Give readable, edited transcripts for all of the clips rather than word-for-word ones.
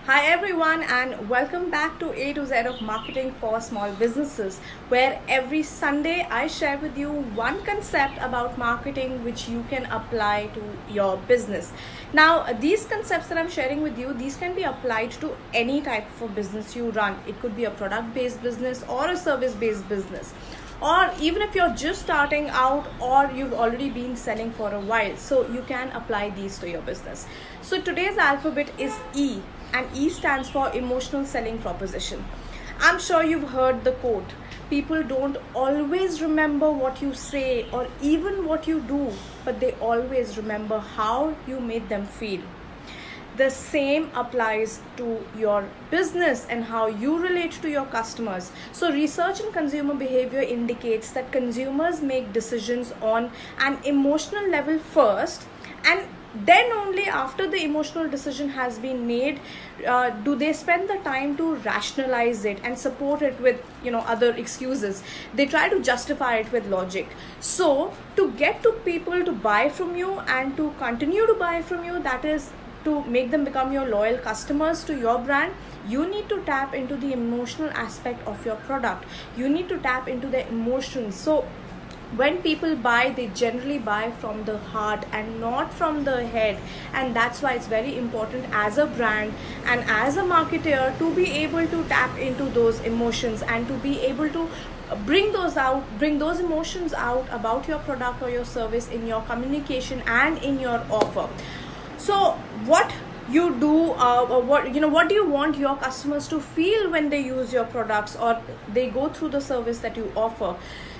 Hi everyone, and welcome back to A to Z of Marketing for Small Businesses, where every Sunday I share with you one concept about marketing which you can apply to your business. Now, these concepts that I'm sharing with you, these can be applied to any type of business you run. It could be a product-based business or a service-based business, or even if you're just starting out or you've already been selling for a while, so you can apply these to your business. So today's alphabet is E, and E stands for emotional selling proposition. I'm sure you've heard the quote, people don't always remember what you say or even what you do, but they always remember how you made them feel. The same applies to your business and how you relate to your customers. So research in consumer behavior indicates that consumers make decisions on an emotional level first, and then only after the emotional decision has been made do they spend the time to rationalize it and support it with other excuses. They try to justify it with logic. So to get to people to buy from you and to continue to buy from you, that is to make them become your loyal customers to your brand, you need to tap into the emotional aspect of your product. You need to tap into the emotions. So when people buy, they generally buy from the heart and not from the head, and that's why it's very important as a brand and as a marketer to be able to tap into those emotions and to be able to bring those emotions out about your product or your service in your communication and in your offer. So what you do, or what do you want your customers to feel when they use your products or they go through the service that you offer?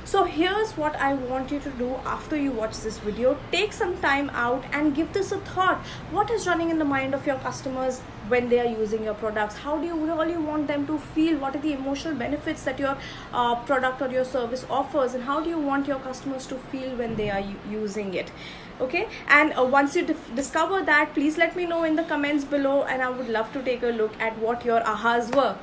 So here's what I want you to do after you watch this video. Take some time out and give this a thought. What is running in the mind of your customers when they are using your products? How do you really want them to feel? What are the emotional benefits that your product or your service offers, and how do you want your customers to feel when they are using it? Okay, and once you discover that, please let me know in the comments below, and I would love to take a look at what your ahas were.